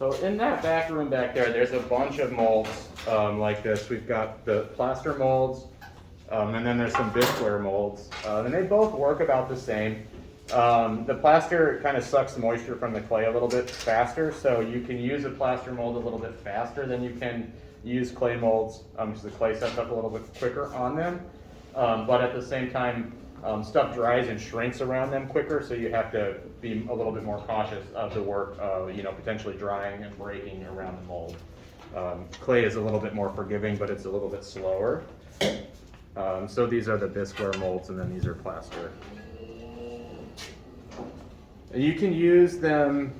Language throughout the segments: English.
So in that back room back there, there's a bunch of molds like this. We've got the plaster molds, and then there's some bisqueware molds. And they both work about the same. The plaster kind of sucks the moisture from the clay a little bit faster, so you can use a plaster mold a little bit faster than you can use clay molds, because the clay sets up a little bit quicker on them. But at the same time, stuff dries and shrinks around them quicker, so you have to be a little bit more cautious of the work, potentially drying and breaking around the mold. Clay is a little bit more forgiving, but it's a little bit slower. So these are the bisqueware molds, and then these are plaster. You can use them.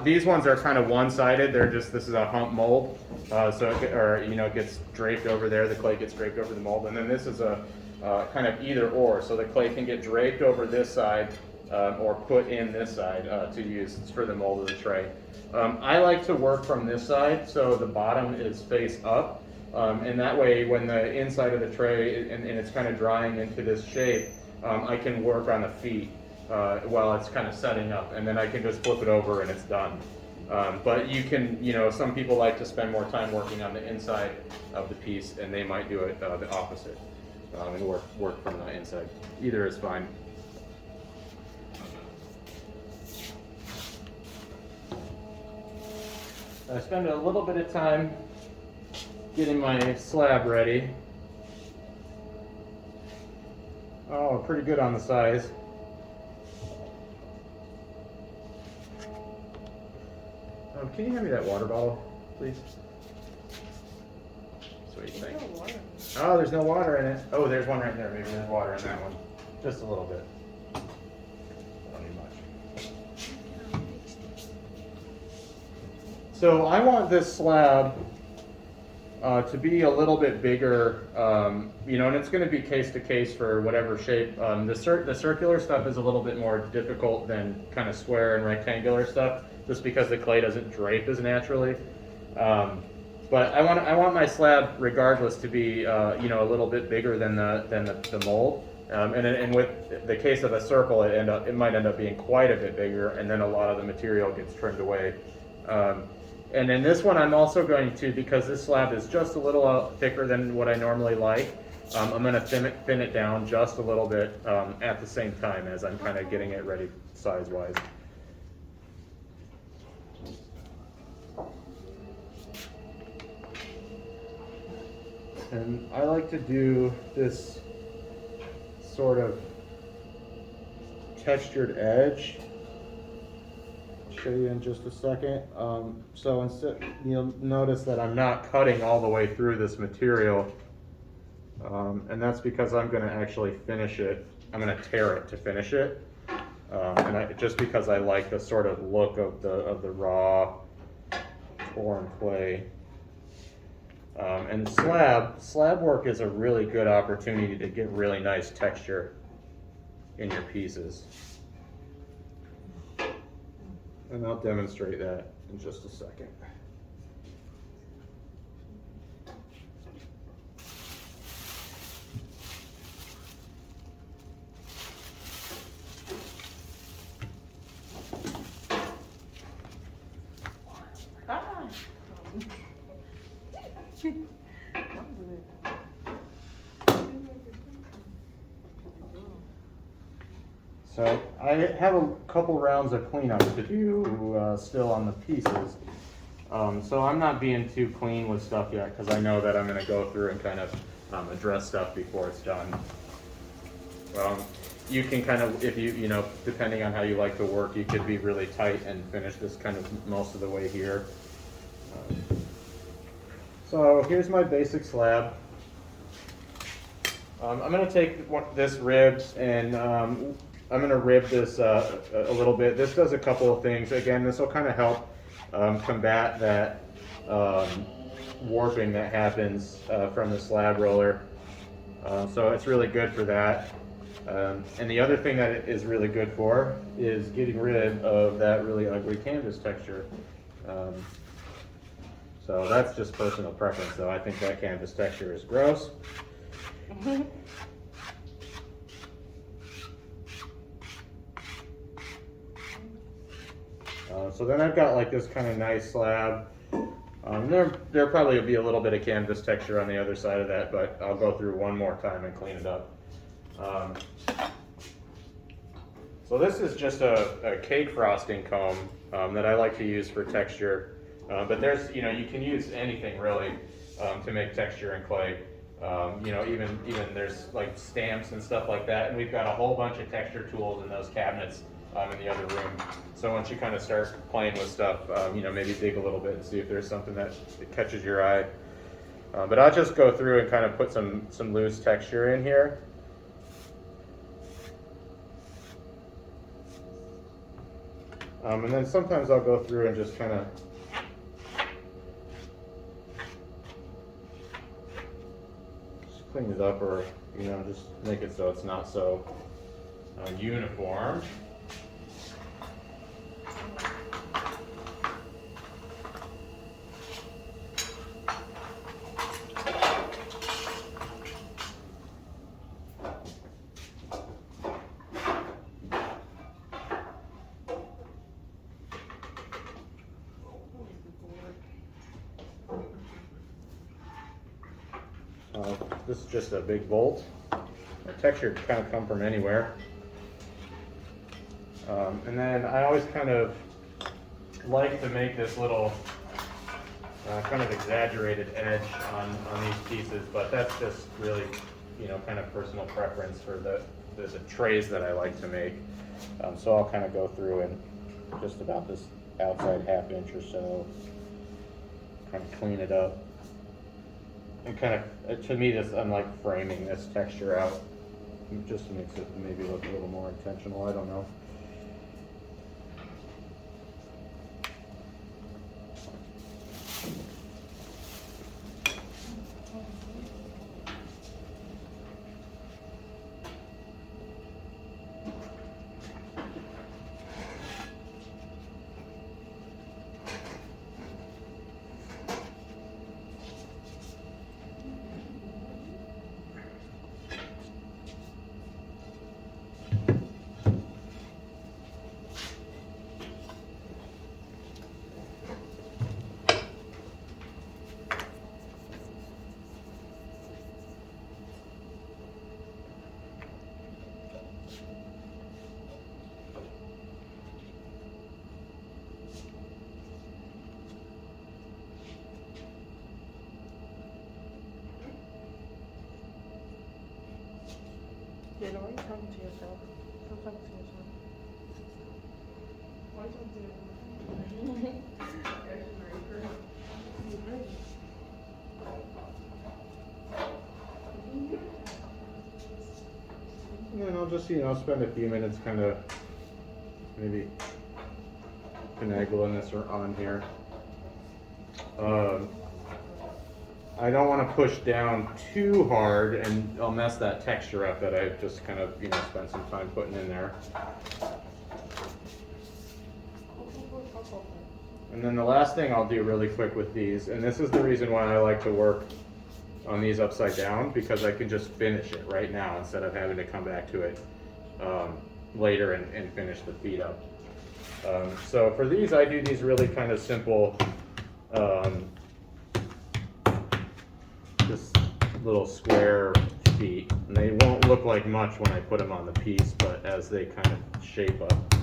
These ones are kind of one-sided. This is a hump mold, so it gets draped over there. The clay gets draped over the mold, and then this is a kind of either or. So the clay can get draped over this side or put in this side to use for the mold of the tray. I like to work from this side, so the bottom is face up, and that way when the inside of the tray and it's kind of drying into this shape, I can work on the feet while it's kind of setting up, and then I can just flip it over and it's done. But you can, some people like to spend more time working on the inside of the piece, and they might do it the opposite and work from the inside. Either is fine. I spend a little bit of time getting my slab ready. Oh, pretty good on the size. Can you hand me that water bottle, please? Sweet, thank you. Oh, there's no water in it. Oh, there's one right there. Maybe there's water in that one. Just a little bit. I don't need much. So I want this slab to be a little bit bigger, and it's going to be case to case for whatever shape. The circular stuff is a little bit more difficult than kind of square and rectangular stuff, just because the clay doesn't drape as naturally. But I want my slab, regardless, to be a little bit bigger than the mold. And with the case of a circle, it might end up being quite a bit bigger, and then a lot of the material gets trimmed away. And in this one, I'm also going to, because this slab is just a little thicker than what I normally like, I'm going to thin it down just a little bit at the same time as I'm kind of getting it ready size-wise. And I like to do this sort of textured edge. I'll show you in just a second. So instead, you'll notice that I'm not cutting all the way through this material, and that's because I'm going to actually finish it. I'm going to tear it to finish it, just because I like the sort of look of the raw torn clay. And slab work is a really good opportunity to get really nice texture in your pieces. And I'll demonstrate that in just a second. So I have a couple rounds of cleanup to do still on the pieces. So I'm not being too clean with stuff yet, because I know that I'm going to go through and kind of address stuff before it's done. You can kind of, if you depending on how you like to work, you could be really tight and finish this kind of most of the way here. So here's my basic slab. I'm going to take this rib and I'm going to rib this a little bit. This does a couple of things. Again, this will kind of help combat that warping that happens from the slab roller. So it's really good for that. And the other thing that it is really good for is getting rid of that really ugly canvas texture. So that's just personal preference, though. I think that canvas texture is gross. So then I've got like this kind of nice slab. There probably will be a little bit of canvas texture on the other side of that, but I'll go through one more time and clean it up. So this is just a cake frosting comb that I like to use for texture. But there's, you can use anything really to make texture in clay. Even there's like stamps and stuff like that. And we've got a whole bunch of texture tools in those cabinets in the other room. So once you kind of start playing with stuff, maybe dig a little bit and see if there's something that catches your eye. But I'll just go through and kind of put some loose texture in here. And then sometimes I'll go through and just kind of clean it up, or just make it so it's not so uniform. This is just a big bolt. The texture can kind of come from anywhere. And then I always kind of like to make this little kind of exaggerated edge on these pieces, but that's just really, kind of personal preference for the trays that I like to make. So I'll kind of go through and just about this outside ½ inch or so, kind of clean it up. And kind of, to me, I'm like framing this texture out. It just makes it maybe look a little more intentional, I don't know. Yeah, why are you talking to yourself? Stop talking to yourself. Why are you talking to yourself? And then I'll just, spend a few minutes kind of maybe finagling this on here. I don't want to push down too hard, and I'll mess that texture up that I've just kind of, spent some time putting in there. And then the last thing I'll do really quick with these, and this is the reason why I like to work on these upside down, because I can just finish it right now instead of having to come back to it later and finish the feet up. So for these, I do these really kind of simple, just little square feet. And they won't look like much when I put them on the piece, but as they kind of shape up,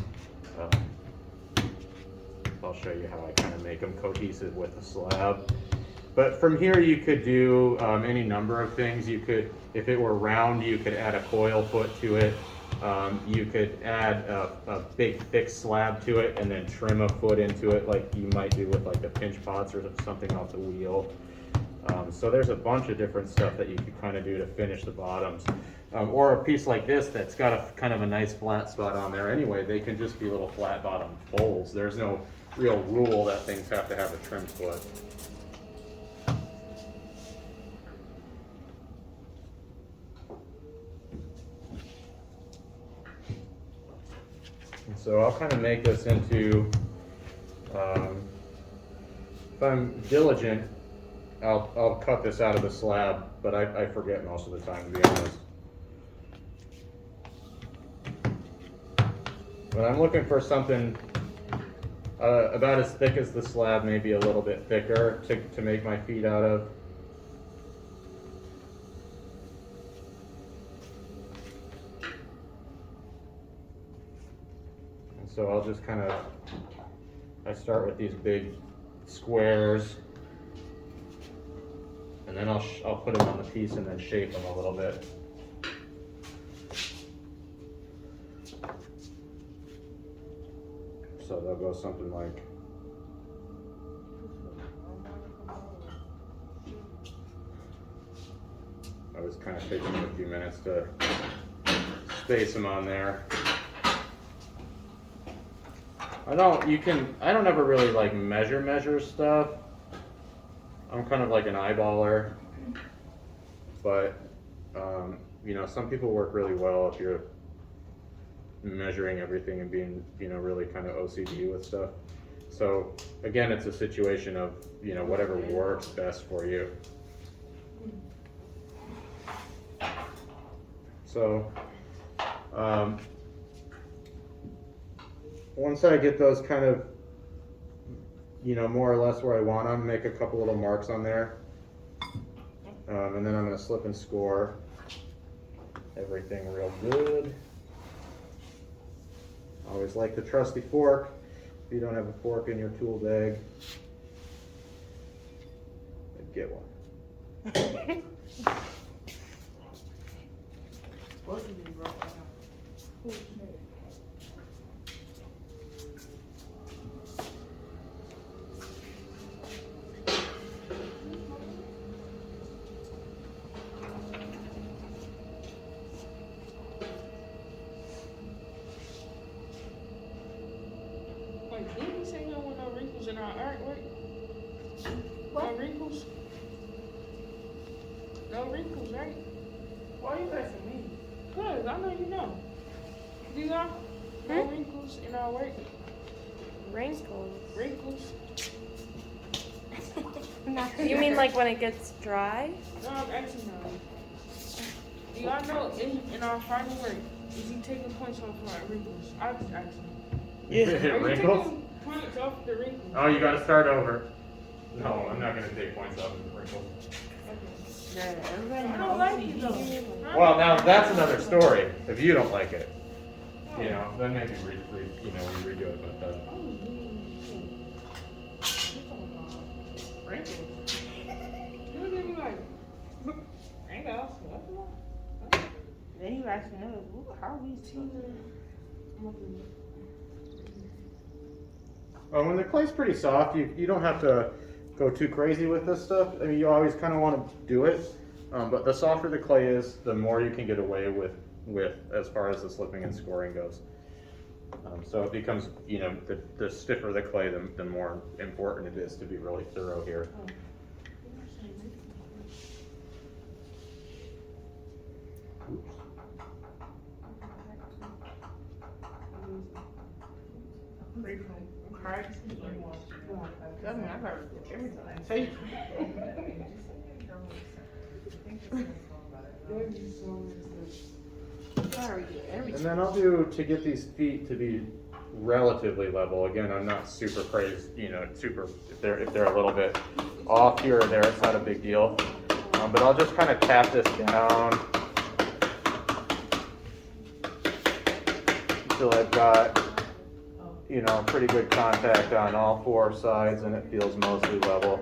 I'll show you how I kind of make them cohesive with the slab. But from here you could do any number of things. You could, if it were round, you could add a coil foot to it. You could add a big thick slab to it and then trim a foot into it like you might do with like the pinch pots or something off the wheel. So there's a bunch of different stuff that you could kind of do to finish the bottoms. Or a piece like this that's got a kind of a nice flat spot on there anyway, they can just be little flat bottom bowls. There's no real rule that things have to have a trim foot. And so I'll kind of make this into, if I'm diligent, I'll cut this out of the slab, but I forget most of the time, to be honest. But I'm looking for something About as thick as the slab, maybe a little bit thicker to make my feet out of. And so I'll just kind of, I start with these big squares, and then I'll put them on the piece and then shape them a little bit. So they'll go something like, I was kind of taking a few minutes to space them on there. I don't ever really like measure stuff. I'm kind of like an eyeballer, but you know, some people work really well if you're measuring everything and being, you know, really kind of OCD with stuff. So again, it's a situation of, you know, whatever works best for you. So once I get those kind of, you know, more or less where I want them, make a couple little marks on there, and then I'm going to slip and score everything real good. Always like the trusty fork. If you don't have a fork in your tool bag, then get one. Didn't we say you don't want no wrinkles in our artwork? What? No wrinkles? No wrinkles, right? Why are you asking me? Cause I know you know. Do you got no wrinkles in our work? Wrinkles. Wrinkles? You mean like when it gets dry? No, I'm asking now. Do y'all know in our final work, is he taking points off for our wrinkles? I was asking. Are you Wrinkles? taking points off the wrinkles? Oh, you got to start over. No, I'm not going to take points off of the wrinkles. Yeah, everybody I don't like it though. Well, now that's another story. If you don't like it, you know, then maybe we redo it. But Wrinkles. You look at me like, wrinkles. Then you asking us, how we see when the clay's pretty soft, you don't have to go too crazy with this stuff. I mean, you always kind of want to do it, but the softer the clay is, the more you can get away with as far as the slipping and scoring goes. So it becomes, you know, the stiffer the clay, the more important it is to be really thorough here. I mean, I heard everything. Say And then I'll do, to get these feet to be relatively level, again, I'm not super crazy, you know, if they're a little bit off here or there, it's not a big deal. But I'll just kind of tap this down until I've got, you know, pretty good contact on all four sides and it feels mostly level.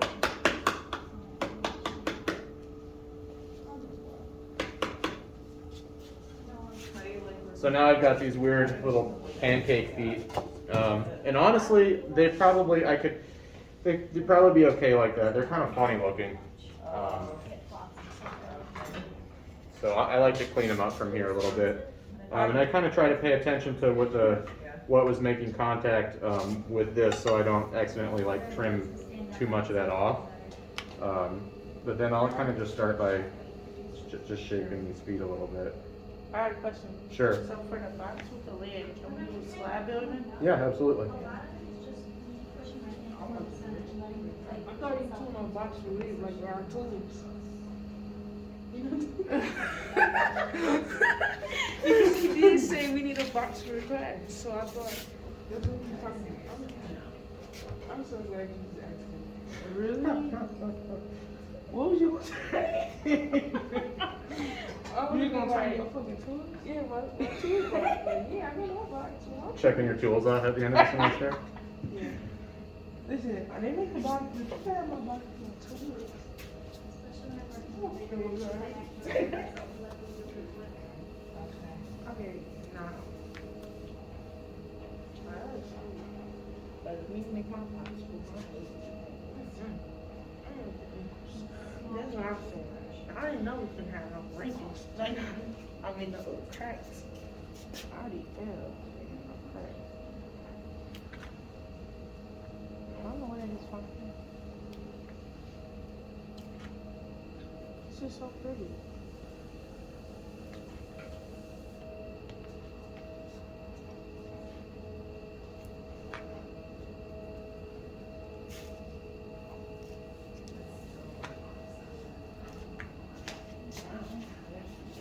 So now I've got these weird little pancake feet, and honestly, they'd probably be okay like that. They're kind of funny looking, so I like to clean them up from here a little bit, and I kind of try to pay attention to what was making contact with this, so I don't accidentally like trim too much of that off. But then I'll kind of just start by just shaping these feet a little bit. I had a question. Sure. So for the box with the lid, can we do slab building? Yeah, absolutely. I thought you told my box to leave like our tools. He did say we need a box for the class, so I thought that's what we were talking about. I'm so glad you just asked me. Really? What was you saying? Oh, You gonna turn your fucking tool? Yeah, my tools box. Yeah, I know my box. Checking your tools off at the end of the semester? Yeah. Listen, I didn't make the box. I had my box for tools. Okay, now. Let me make my box for my That's what I'm saying. I didn't know we could have no wrinkles. Like, I mean, the cracks. I already fell. Cracks. I don't know where that is from. It's just so pretty.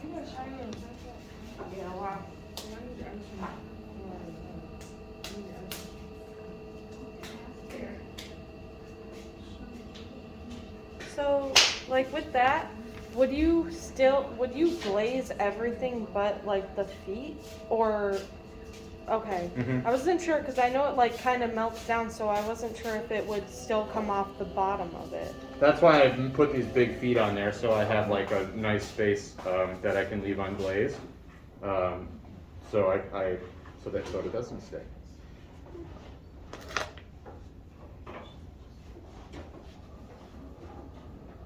You got shiny on top. Yeah, wow. I need to ask you. I need to ask you. So, like with that, would you glaze everything but like the feet? Or, okay. Mhm. I wasn't sure because I know it like kind of melts down, so I wasn't sure if it would still come off the bottom of it. That's why I put these big feet on there, so I have like a nice space that I can leave unglazed. So so it doesn't stay.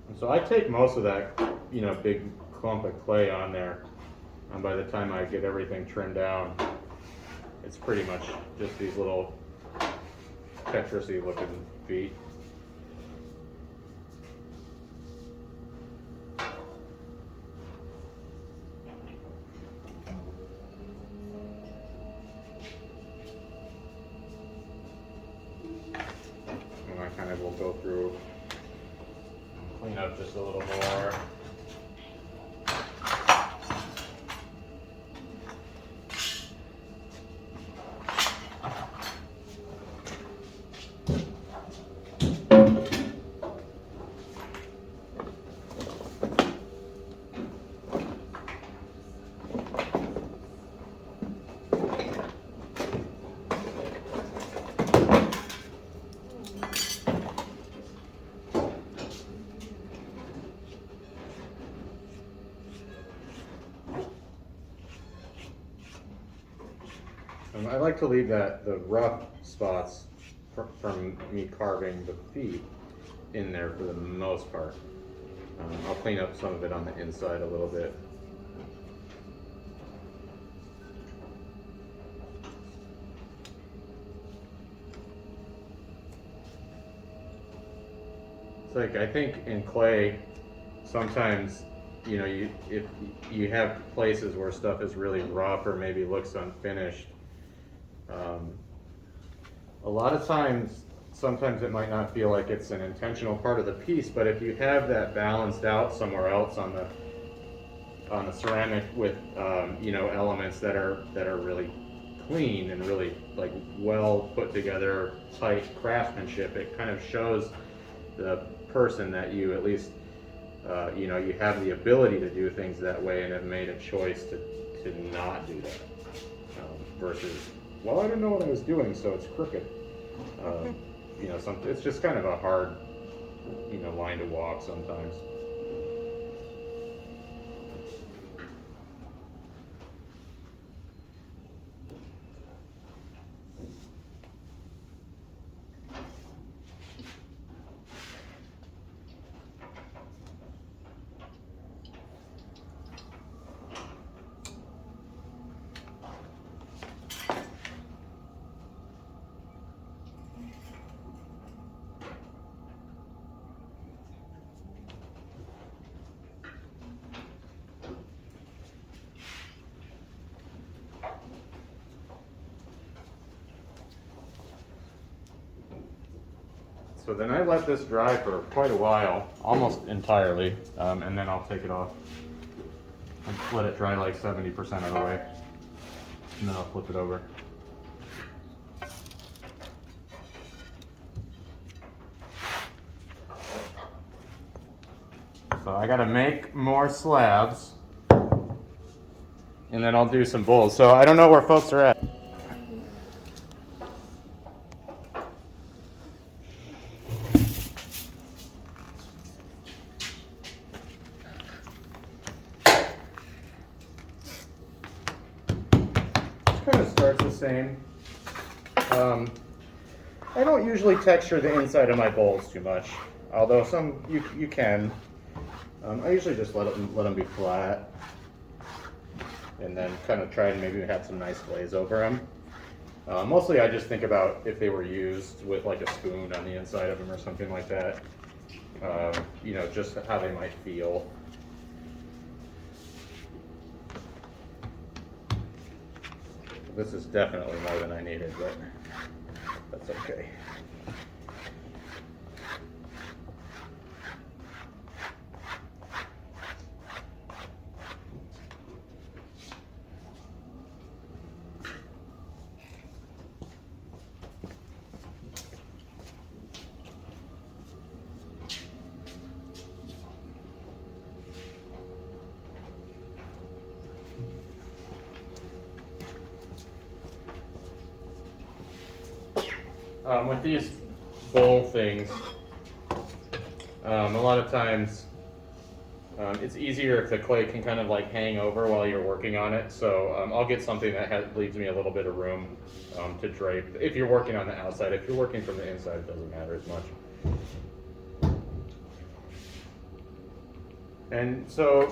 And so I take most of that, big clump of clay on there, and by the time I get everything trimmed down, it's pretty much just these little Tetris-y looking feet. And I kind of will go through, clean up just a little more. I like to leave the rough spots from me carving the feet in there for the most part. I'll clean up some of it on the inside a little bit. It's like, I think in clay, sometimes, if you have places where stuff is really rough or maybe looks unfinished, a lot of times, sometimes it might not feel like it's an intentional part of the piece, but if you have that balanced out somewhere else on the ceramic with elements that are really clean and really like well put together, tight craftsmanship, it kind of shows the person that you at least you have the ability to do things that way and have made a choice to not do that versus, well, I didn't know what I was doing, so it's crooked. It's just kind of a hard, line to walk sometimes. So then I let this dry for quite a while, almost entirely, and then I'll take it off and let it dry like 70% of the way, and then I'll flip it over. So I gotta make more slabs, and then I'll do some bowls. So I don't know where folks are at. Kind of starts the same. I don't usually texture the inside of my bowls too much, although some you can. I usually just let them be flat, and then kind of try and maybe have some nice glaze over them. Mostly, I just think about if they were used with like a spoon on the inside of them or something like that. You know, just how they might feel. This is definitely more than I needed, but that's okay. With these bowl things, a lot of times it's easier if the clay can kind of like hang over while you're working on it. So I'll get something that leaves me a little bit of room to drape. If you're working on the outside, if you're working from the inside, it doesn't matter as much. And so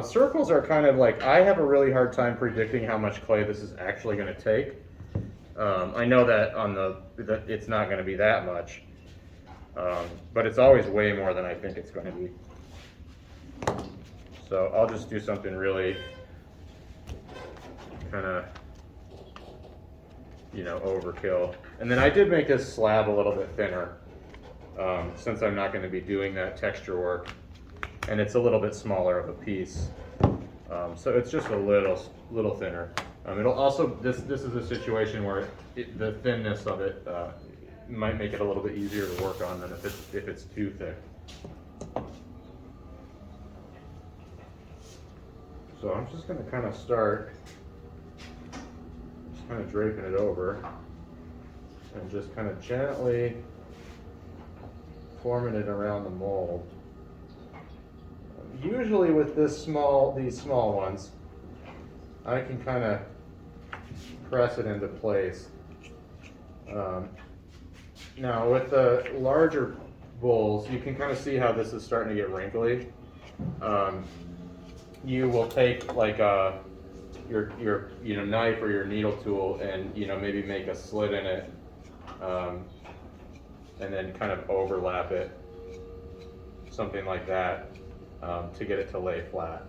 circles are kind of like, I have a really hard time predicting how much clay this is actually going to take. I know that it's not going to be that much, but it's always way more than I think it's going to be. So I'll just do something really kind of, you know, overkill. And then I did make this slab a little bit thinner, since I'm not going to be doing that texture work, and it's a little bit smaller of a piece. So it's just a little thinner. It'll also, this is a situation where the thinness of it might make it a little bit easier to work on than if it's too thick. So I'm just going to kind of start just kind of draping it over and just kind of gently forming it around the mold. Usually with these small ones, I can kind of press it into place. Now with the larger bowls, you can kind of see how this is starting to get wrinkly. You will take like your knife or your needle tool and maybe make a slit in it, and then kind of overlap it, something like that, to get it to lay flat.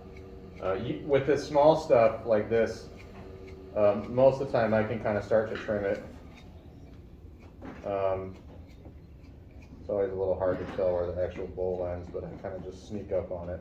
With this small stuff like this, most of the time I can kind of start to trim it. It's always a little hard to tell where the actual bowl ends, but I kind of just sneak up on it.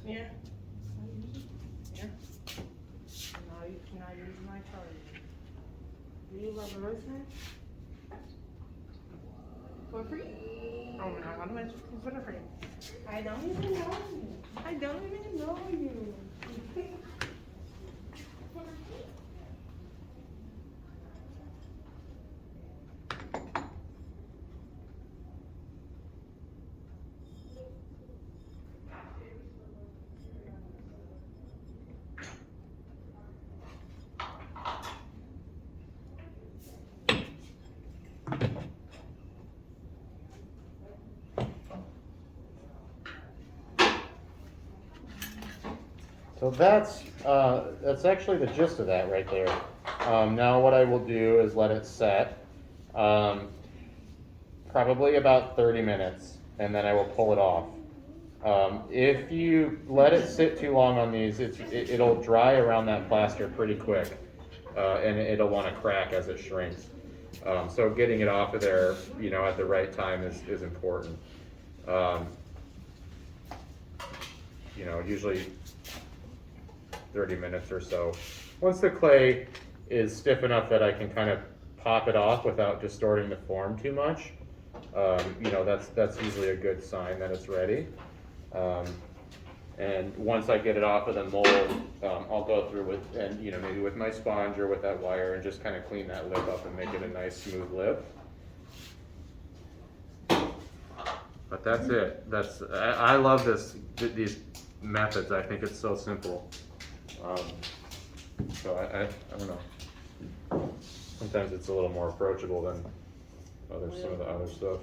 Yeah. Yeah. No, you cannot use my charger. Do you love a listener? For free? Oh my god, I'm gonna for the free. I don't even know you. I don't even know you. So that's actually the gist of that right there. Now what I will do is let it set, probably about 30 minutes, and then I will pull it off. If you let it sit too long on these, it'll dry around that plaster pretty quick, and it'll want to crack as it shrinks. So getting it off of there, at the right time is important. Usually 30 minutes or so. Once the clay is stiff enough that I can kind of pop it off without distorting the form too much, that's usually a good sign that it's ready. And once I get it off of the mold, I'll go through maybe with my sponge or with that wire and just kind of clean that lip up and make it a nice smooth lip. But that's it. I love these methods. I think it's so simple. So I don't know. Sometimes it's a little more approachable than some of the other stuff.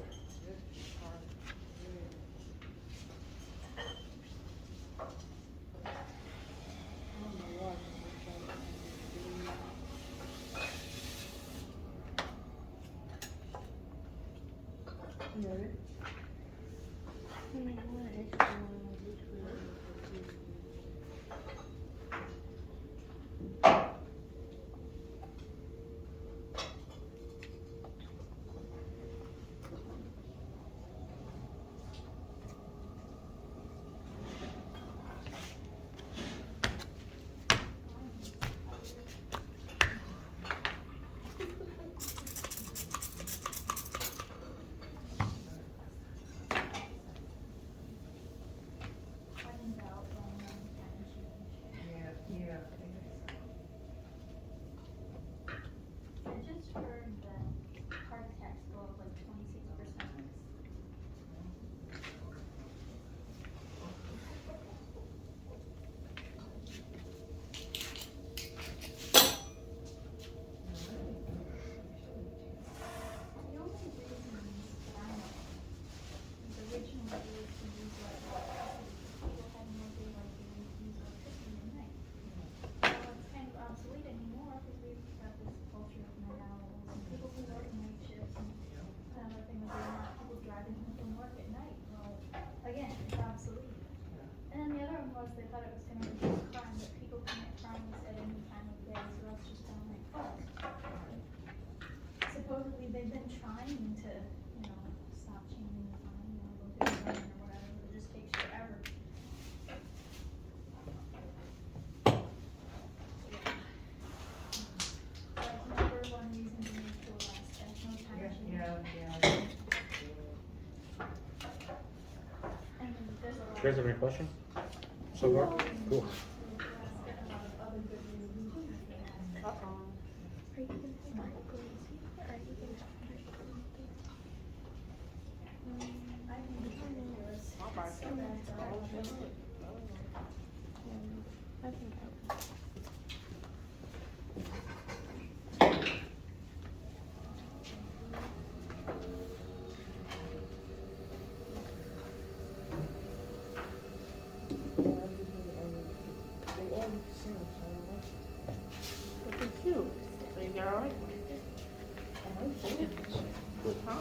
I just heard that car tax go up like 26%. The only reason that I know is originally it was to use like electricity. People had no idea like they would use electricity at night. Well, it's kind of obsolete anymore because we've got this culture of night owls and people who work night shifts and kind of a thing with they want people driving home from work at night. Well, again, it's obsolete. And then the other one was they thought it was gonna reduce crime, but people commit crimes at any time of day, so that's just downright false. Supposedly they've been trying to, stop changing the time, go through the line or whatever, but it just takes forever. That's number one reason to move to Alaska, no time change. And there's a lot. You guys have any questions so far? Cool. Cute. So you got all right? Huh?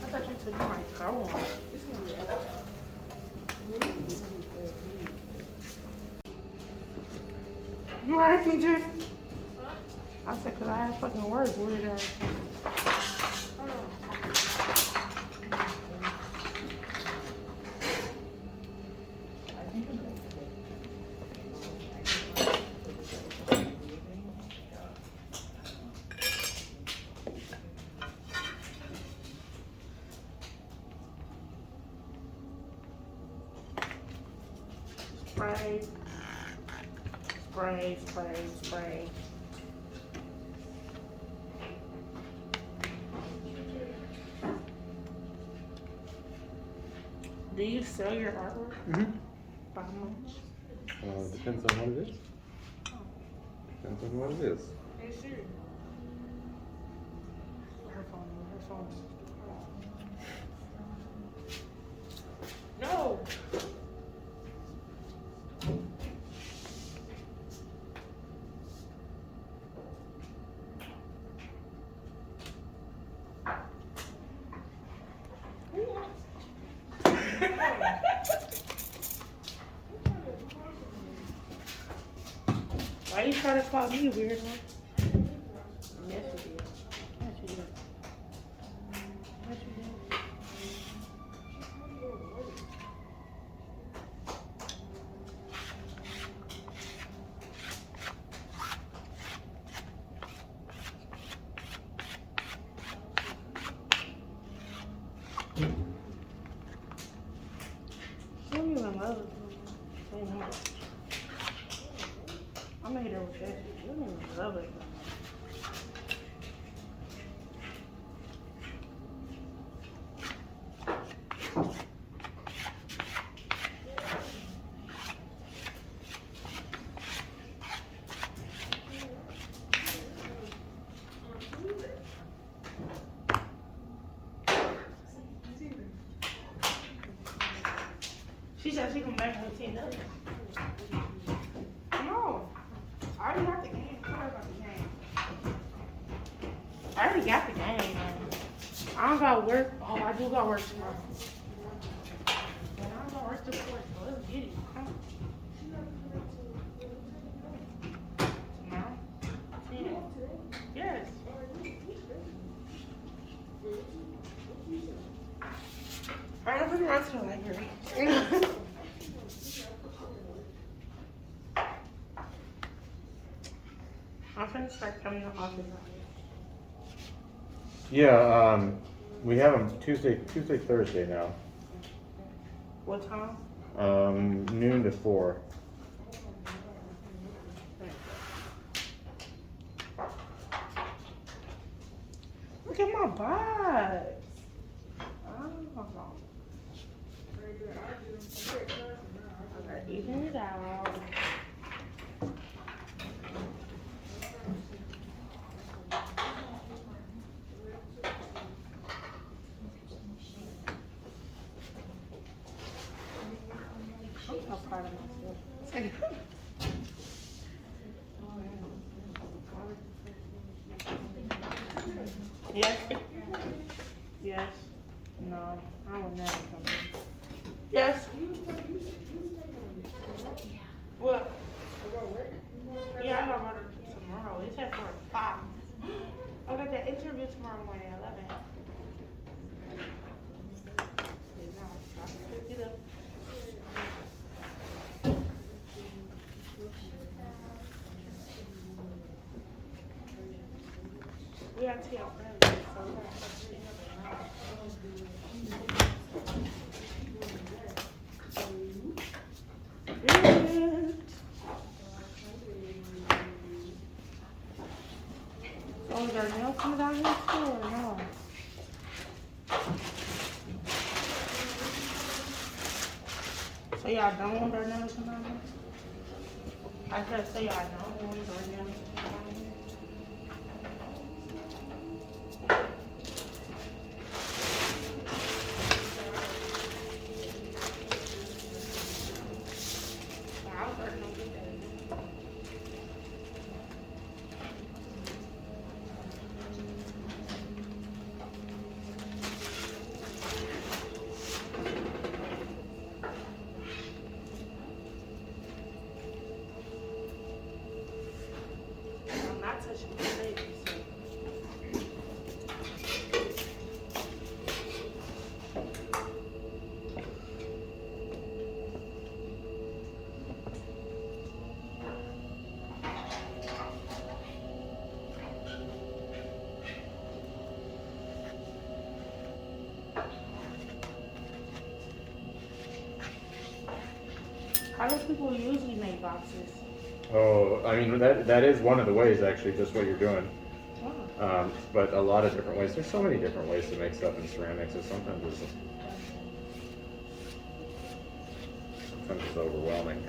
I thought you took my car on. You heard me, Jeff? I said, cause I had fucking words. Where did I? Spray. Spray, spray, spray. Do you sell your artwork? Mm-hmm. By how much? Depends on what it is. Depends on what it is. Hey, Siri. Her phone's. No! Why you trying to call me weird one? Yes, you did. Yes, you did. Yes, you did. I don't even love it. Say no much. I'm gonna hit her with that. You don't even love it. She said she can make her $10. No, I already got the game. I already got the game. I already got the game, man. I don't gotta work. Oh, I do gotta work tomorrow. But I don't gotta work this morning, so let's get it. Come on. Tomorrow? Yes. Alright, I'm gonna run to the library. I'm gonna start coming to office hours. Yeah, we have them Tuesday, Thursday now. What time? Noon to 4. Look at my box. Oh. I gotta even it out. I'm so proud of myself. Yes. Yes. No, I will never come in. Yes. What? Yeah, I got murder tomorrow. It's at 5. I got that interview tomorrow morning at 11. Get up. We got to see our friends, so we got to see Oh, is there nails coming down here too, or no? So y'all don't want their nails coming down here? I said, so y'all don't want their nails coming down here? I'll start them with that. I'm not touching the babies. How do people usually make boxes? Oh, I mean, that is one of the ways, actually, just what you're doing. Oh. But a lot of different ways. There's so many different ways to make stuff in ceramics. That sometimes it's overwhelming.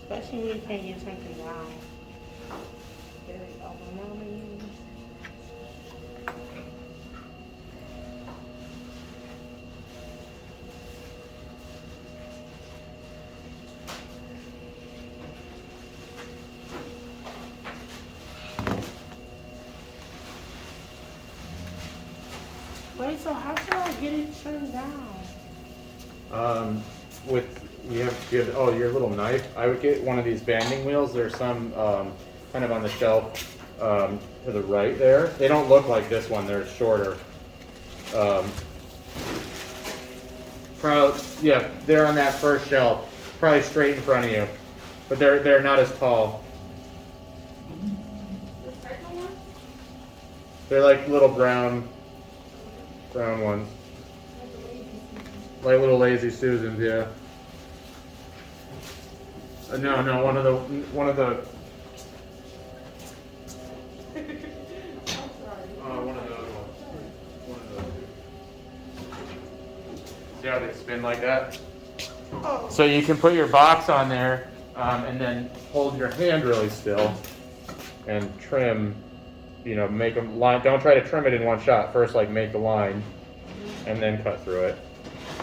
Especially when you can't get something down. Very overwhelming. Wait, so how should I get it trimmed down? With you have your little knife. I would get one of these banding wheels. There's some kind of on the shelf to the right there. They don't look like this one. They're shorter. Probably, yeah, they're on that first shelf, probably straight in front of you, but they're not as tall. The second one? They're like little brown ones, like little lazy Susans, yeah. No, one of the. One of those. One of those. See how they spin like that? Oh. So you can put your box on there, and then hold your hand really still, and trim. Make a line. Don't try to trim it in one shot. First, like make the line, and then cut through it,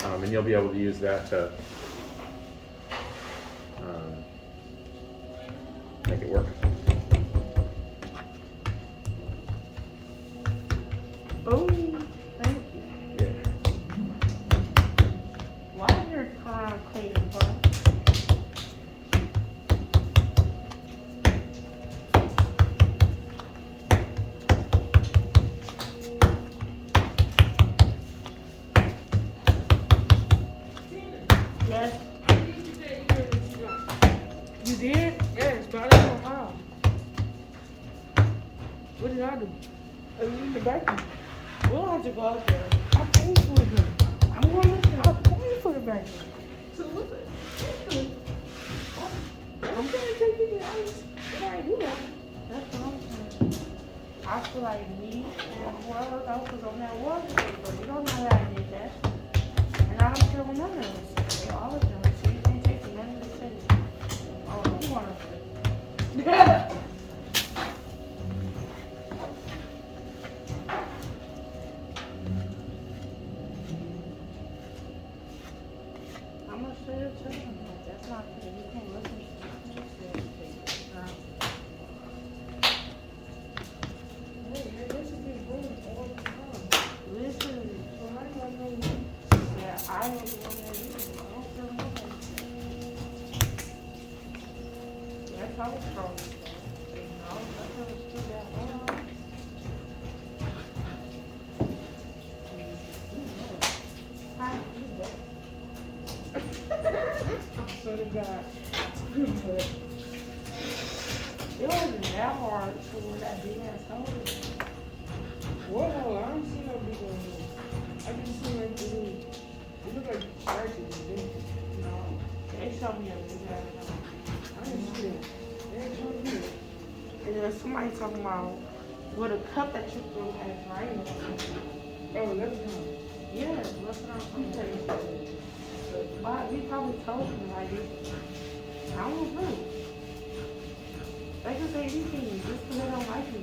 and you'll be able to use that to make it work. Oh, thank you. Yeah. Why is your car clean, bro? Yes, you did? Yes, but I don't know how. What did I do? I need the vacuum. We'll have to go out there. I'm paying for it. I'm going to I'm paying for the vacuum. So what's it? I'm gonna take you to the ice. What I do that? That's what I'm saying. I feel like me and whoever else was on that water paper. You don't know that I did that. And I don't care what none of us. They all of them. So you can't take none of the city. Oh, you want to. I'm gonna say it to him. That's not fair. You can't listen to me. This is been going all the time. Listen. So how do I know? Yeah, I was the one that did it. I don't feel nothing. That's how it's from. That's how it's still that long. Hi, you back. So the guy. It wasn't that hard to where that big ass hole is. Whoa, I don't see no big one. I just see like the little. It look like scratches. No, they showed me a big ass hole. I didn't see it. They ain't showing me. And then somebody talking about with a cup that you threw has right. Oh, that's not. Yes, that's what I'm saying. But we probably told him like this. I don't know. They can say anything just because they don't like me.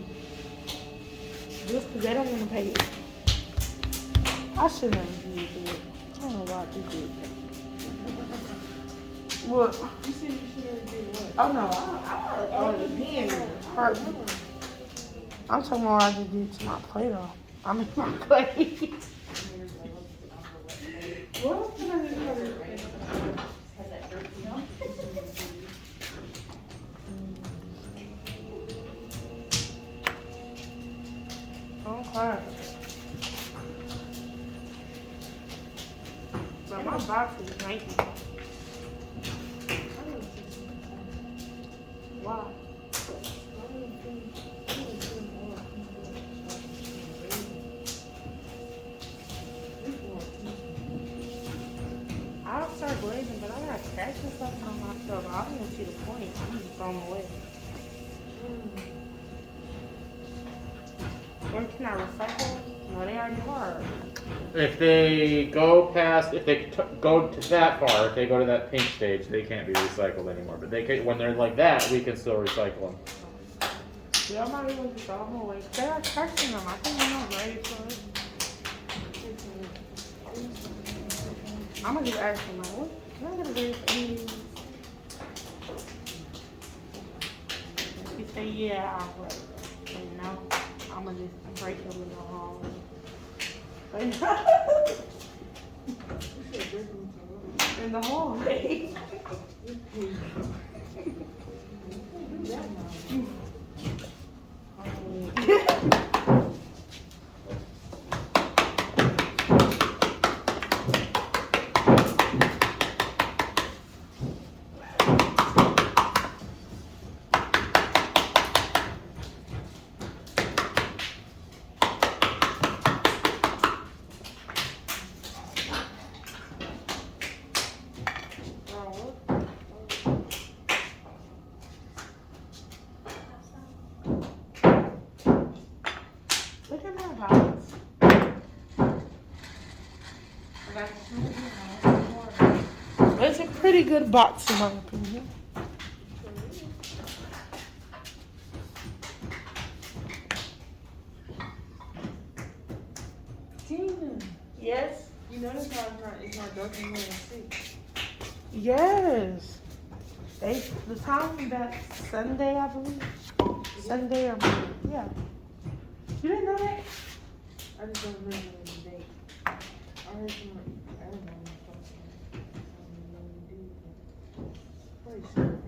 Just because they don't want to pay it. I shouldn't have did it. I don't know why I did that. What? You said you should have did what? Oh no, I again hurt me. I'm talking about what I just did to my plate off. I mean my plate. What did I do? Don't cry. But my box is Nike. Why? I'll start glazing, but I got cracks and stuff on myself. I don't even see the point. I'm just throwing them away. Or can I recycle them? No, they already are. If they go to that far, if they go to that pink stage, they can't be recycled anymore. But they can, when they're like that, we can still recycle them. Yeah, I'm not even just throw them away. They are cracks in them. I think I'm not ready for it. I'm gonna just ask them, like, what? Can I get a raise, please? If you say yeah, I'll wait. And no, I'm gonna just break them in the hall. in the hallway. Look at my box. It's a pretty good box in my opinion. Tina, Yes. you notice how it's not dark in here at 6. Yes. The time that Sunday, I believe. Sunday or Monday. Yeah. You didn't know that? I just don't remember the date. I heard someone, I don't know what I'm talking about. Probably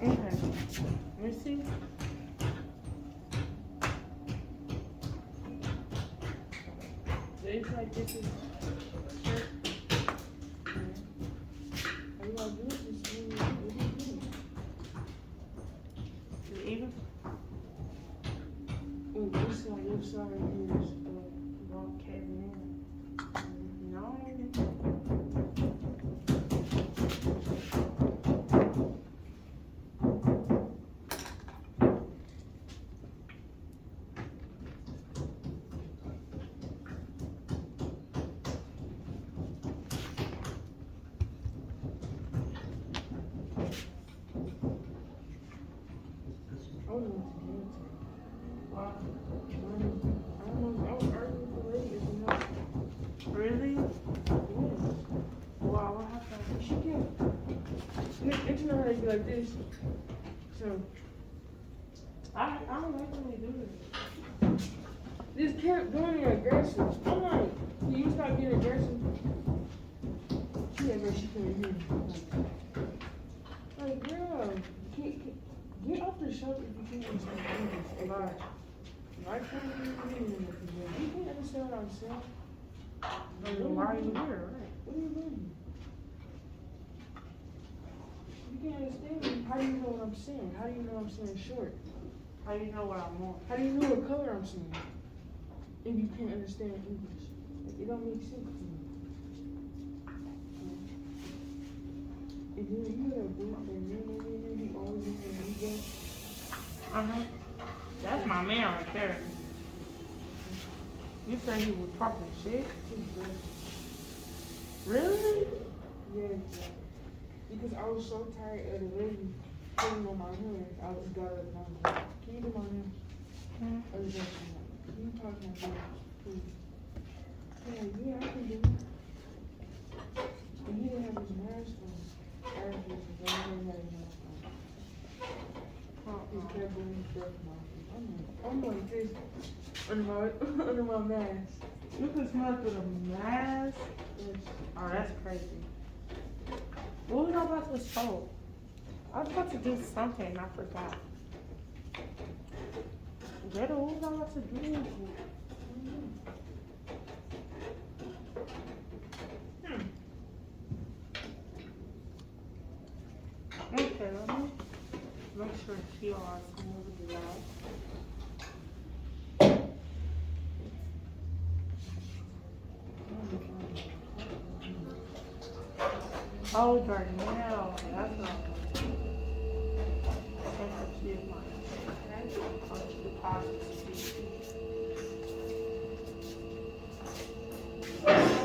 Okay. Let me see. it's like this is. Are you gonna do it? Just what do you do? Is it even? Oh, this one, your side is wrong cabin in. No, it ain't. I don't know what to do. Wow. I don't know. I was arguing with the lady, you know. Really? Yeah. Wow, what happened? She can't. You know how they be like this. So I don't like when they do this. this kept doing it aggressive. I'm like, can you stop being aggressive? She had she couldn't hear me. Like, girl, get off the shoulder if you can't understand English. Right. Why can't you hear me? You can't understand what I'm saying. Then why are you here? Right. What are you doing? You can't understand me. How do you know what I'm saying? How do you know I'm saying short? How do you know what I'm on? How do you know what color I'm saying? If you can't understand English. Like, it don't make sense to me. And then you got a group that you always in the ego. Uh-huh. That's my man right there. You said he was talking shit? Really? Yeah, because I was so tired of the lady putting on my hair. I just got up and I was like, can you do my hair? I was like, can you talk my hair, please? He's like, yeah, I can do it. And he didn't have his mask on. I was just, he didn't have his mask on. He kept doing his breath mouth. I'm like this under my mask. You can smell through the mask? Yes. Oh, that's crazy. What was I about to show? I was about to do something, I forgot. Greta, what was I about to do? Okay, let me make sure she all smooth it out. Oh, Darnell, that's not. That's what she is mine. On the deposit.